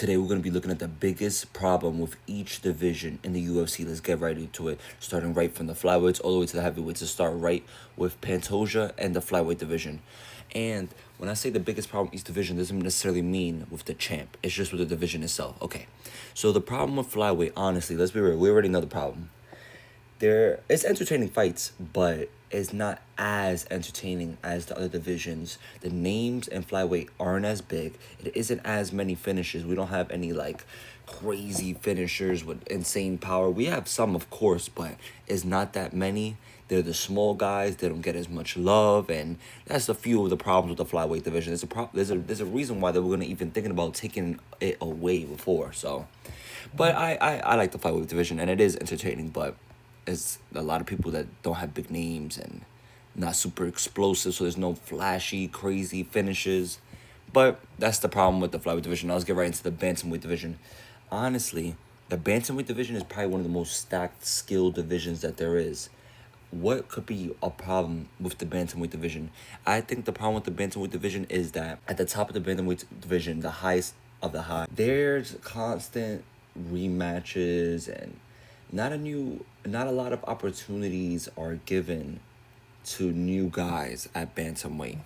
Today we're going to be looking at the biggest problem with each division in the UFC. Let's get right into it, starting right from the flyweights all the way to the heavyweights. Let's start right with Pantoja and the flyweight division. And when I say the biggest problem with each division, doesn't necessarily mean with the champ. It's just with the division itself. Okay, so the problem with flyweight, honestly, let's be real, we already know the problem. It's entertaining fights, but it's not as entertaining as the other divisions. The names in flyweight aren't as big. It isn't as many finishers. We don't have any like crazy finishers with insane power. We have some, of course, but it's not that many. They're the small guys. They don't get as much love, and that's a few of the problems with the flyweight division. There's a reason why they were gonna even thinking about taking it away before. So, but I like the flyweight division, and it is entertaining, but it's a lot of people that don't have big names and not super explosive, so there's no flashy, crazy finishes. But that's the problem with the flyweight division. Now let's get right into the bantamweight division. Honestly, the bantamweight division is probably one of the most stacked skill divisions that there is. What could be a problem with the bantamweight division? I think the problem with the bantamweight division is that at the top of the bantamweight division, the highest of the high, there's constant rematches and not a lot of opportunities are given to new guys at bantamweight.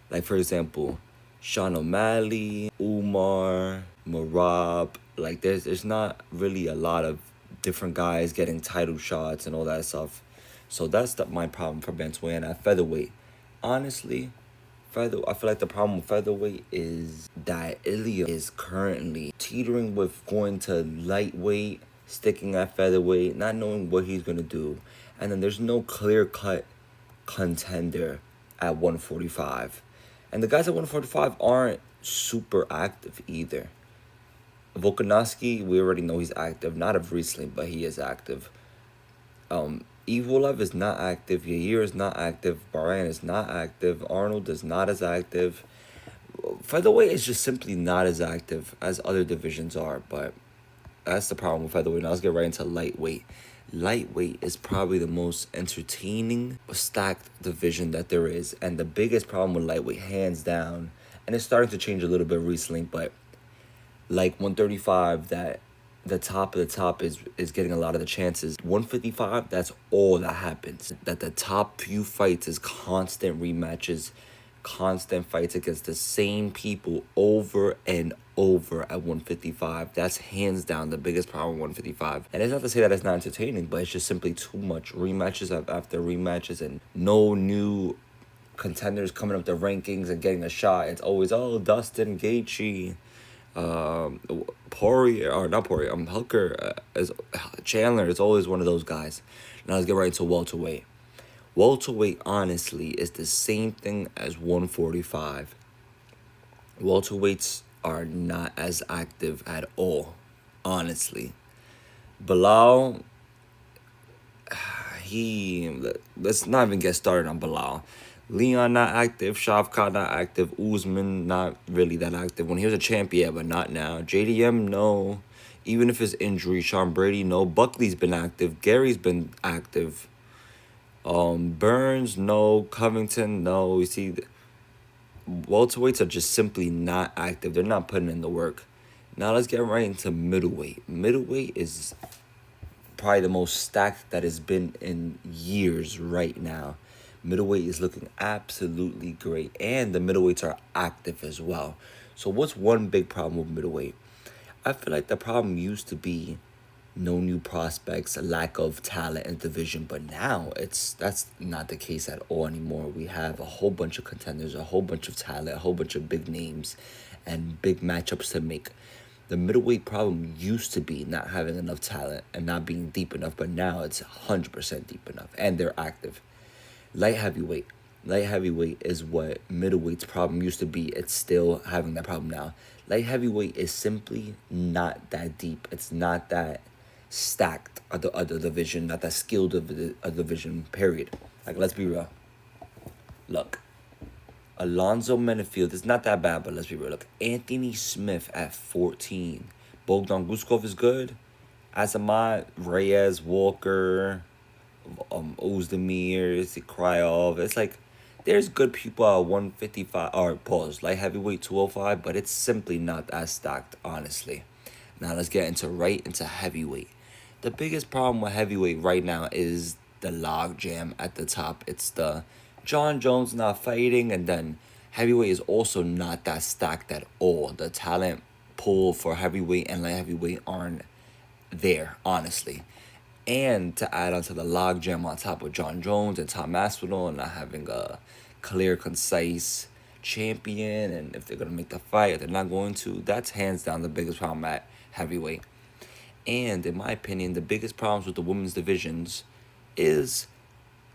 Like, for example, Sean O'Malley, Umar, Marab. Like, there's not really a lot of different guys getting title shots and all that stuff. So that's my problem for bantamweight. And at featherweight, honestly, I feel like the problem with featherweight is that Ilya is currently teetering with going to lightweight, sticking at featherweight, not knowing what he's going to do. And then there's no clear-cut contender at 145. And the guys at 145 aren't super active either. Volkanovski, we already know he's active. Not of recently, but he is active. Evloev is not active. Yair is not active. Bahrain is not active. Arnold is not as active. Featherweight is just simply not as active as other divisions are, but that's the problem with featherweight. Now let's get right into lightweight. Lightweight is probably the most entertaining, stacked division that there is. And the biggest problem with lightweight, hands down, and it's starting to change a little bit recently, but like 135, that the top of the top is getting a lot of the chances. 155, that's all that happens. That the top few fights is constant rematches, constant fights against the same people over and over at 155. That's hands down the biggest problem at 155. And it's not to say that it's not entertaining, but it's just simply too much rematches after rematches and no new contenders coming up the rankings and getting a shot. It's always, Dustin, Gaethje, Hooker, Chandler. It's always one of those guys. Now let's get right into welterweight. Welterweight, honestly, is the same thing as 145. Welterweights are not as active at all, honestly. Bilal, let's not even get started on Bilal. Leon not active, Shavkat not active, Usman not really that active. When he was a champ, yeah, but not now. JDM, no. Even if it's injury, Sean Brady, no. Buckley's been active. Gary's been active. Burns, no. Covington, no. You see, welterweights are just simply not active. They're not putting in the work. Now let's get right into middleweight. Middleweight is probably the most stacked that has been in years right now. Middleweight is looking absolutely great, and the middleweights are active as well. So what's one big problem with middleweight? I feel like the problem used to be no new prospects, a lack of talent in the division, but now that's not the case at all anymore. We have a whole bunch of contenders, a whole bunch of talent, a whole bunch of big names, and big matchups to make. The middleweight problem used to be not having enough talent and not being deep enough, but now it's 100% deep enough, and they're active. Light heavyweight is what middleweight's problem used to be. It's still having that problem now. Light heavyweight is simply not that deep. It's not that stacked of the other division, not that skilled of the division, period. Like, let's be real. Look, Alonzo Menefield is not that bad, but let's be real. Look, Anthony Smith at 14. Bogdan Guskov is good. Azamat, Reyes, Walker, Ozdemir, Kryov. It's like there's good people at 155, or pause, light heavyweight 205, but it's simply not as stacked, honestly. Now let's get into heavyweight. The biggest problem with heavyweight right now is the logjam at the top. It's the John Jones not fighting, and then heavyweight is also not that stacked at all. The talent pool for heavyweight and light heavyweight aren't there, honestly. And to add on to the logjam on top of John Jones and Tom Aspinall and not having a clear, concise champion, and if they're going to make the fight, if they're not going to, that's hands down the biggest problem at heavyweight. And in my opinion, the biggest problems with the women's divisions is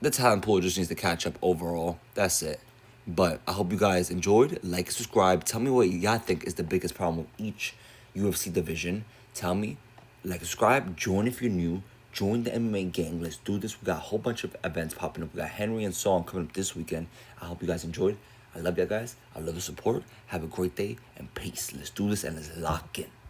the talent pool just needs to catch up overall. That's it. But I hope you guys enjoyed. Like, subscribe. Tell me what y'all think is the biggest problem with each UFC division. Tell me. Like, subscribe. Join if you're new. Join the MMA gang. Let's do this. We got a whole bunch of events popping up. We got Henry and Song coming up this weekend. I hope you guys enjoyed. I love you guys. I love the support. Have a great day and peace. Let's do this and let's lock in.